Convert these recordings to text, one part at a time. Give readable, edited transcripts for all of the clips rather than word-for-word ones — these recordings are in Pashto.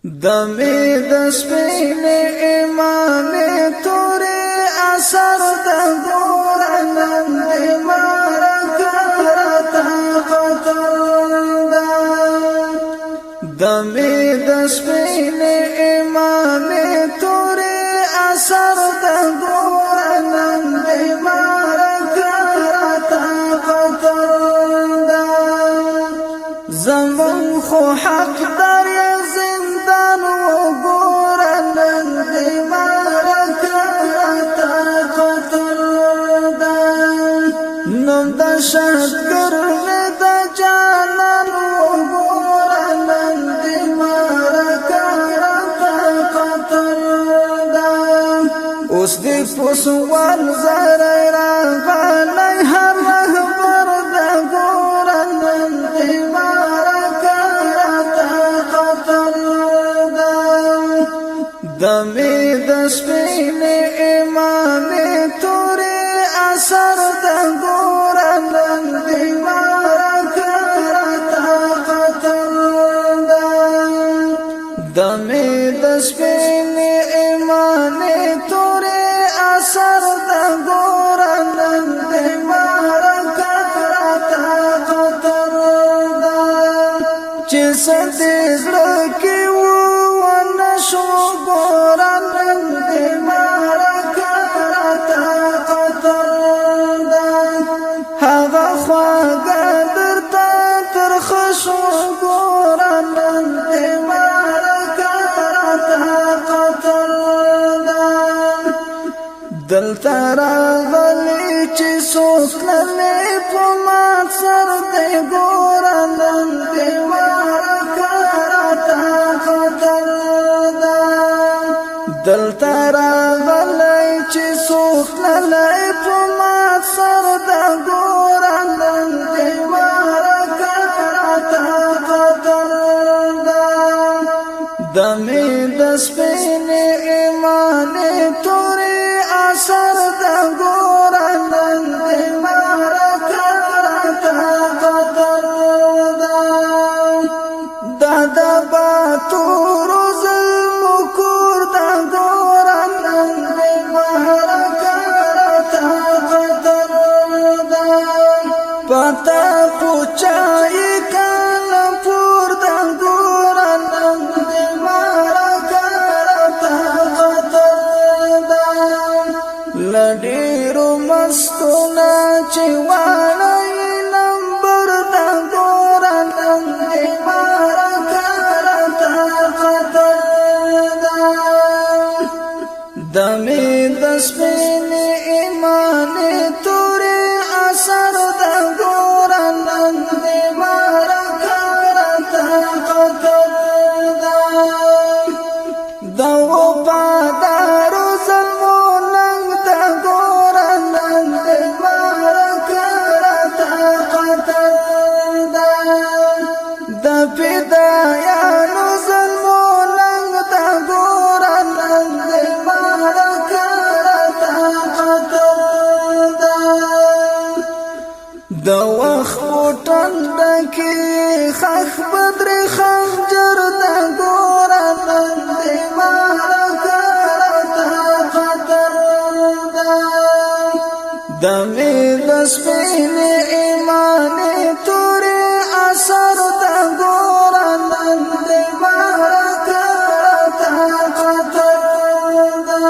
دمې د سپینې ایمانې تورې اثر د ګورنن دې مارکه راته خطر ده دمې د سپینې ایمانې تورې اثر د ګورنن دې مارکه راته خطر ده زمون خو حق در شهدگر میں دا جانان وګورنن دې مارکه راته خطر ده اوس دې پوسوال زری راغلی هر رهبر دا ګورنن دې مارکه راته خطر ده دمې د سپینې ایمانې تورې اثر د ګورنن دې مارکه راته خطر ده دمې د سپینې ایمانې تورې اثر د ګورنن دې مارکه راته خطر ده چې سدې زړه کې ونه شو ګورنن دې مارکه راته خطر هغه خواږه درته ترخه شو ګورنن دې مارکه راته خطر ده دلته راغلی چې څوک تللی په مات سر دې ګورنن دې مارکه راته خطر ده دلته راغلی چې څوک تللی په مات سر د ګورنن دې مارکه راته خطر ده دمې د سپینې ایمانې تورې اثر د ګورنن دې مارکه راته خطر ده دا د باتورو ظلمو کور د ګورنن دې مارکه راته خطر ده پتا پوچای کله پور د ګورنن دې مارکه راته خطر ده لډیرو مستونه چې وړای نمبر د ګورنن دې مارکه راته خطر ده دمې د سپینې ایمانې تورې اثر د ګورنن دې مارکه راته خطر ده د وفادارو ظلمو ننګ د ګورنن دې مارکه راته خطر ده د فدایانو ظلمو ننګ د ګورنن دې مارکه راته خطر ده د وخت ټنډ کې خخ بدر خنجر د ګورنن دې مارکه راته خطر ده دمې د سپینې ایمانې تورې اثر د ګورنن دې مارکه راته خطر ده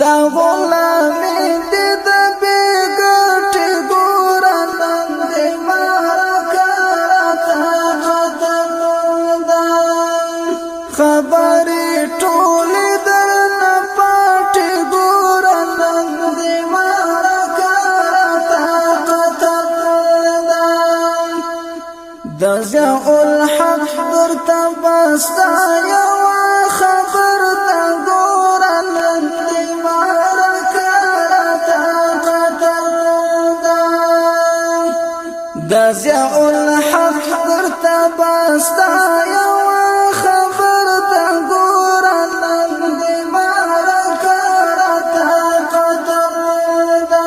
دا غلامي دې د بېګټې ګورنن دې مارکه راته خطر ده خبرې ټولې درنه پټې ګورنن دې مارکه راته خطر ده د ضیاء الحق درته بسته یوه خبر ده ګورنن دې مارکه راته خطر ده د ضیاء الحق درته بسته یوه خبر ده ګورنن دې مارکه راته خطر ده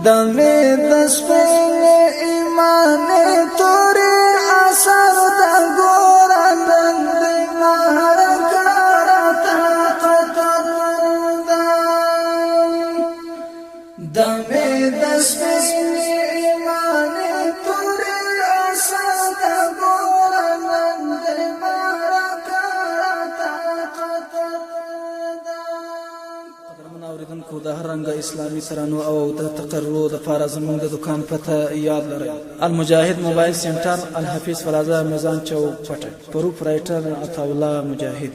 دمې د سپینې ایمانې تورې اثر د ګورنن دمې د سپینې ایمانې تورې اسد ګوره نن دې مرکه طاقت ده. قدرمن اوریدونکو د هر رنګه اسلامي ترانو او د تقررو دپاره زموږ د دکان پته یاد لرئ: المجاهد موبایل سنټر، الحفیظ پلازا، میزان چوک، پټک. پروپرایټر عطاالله مجاهد.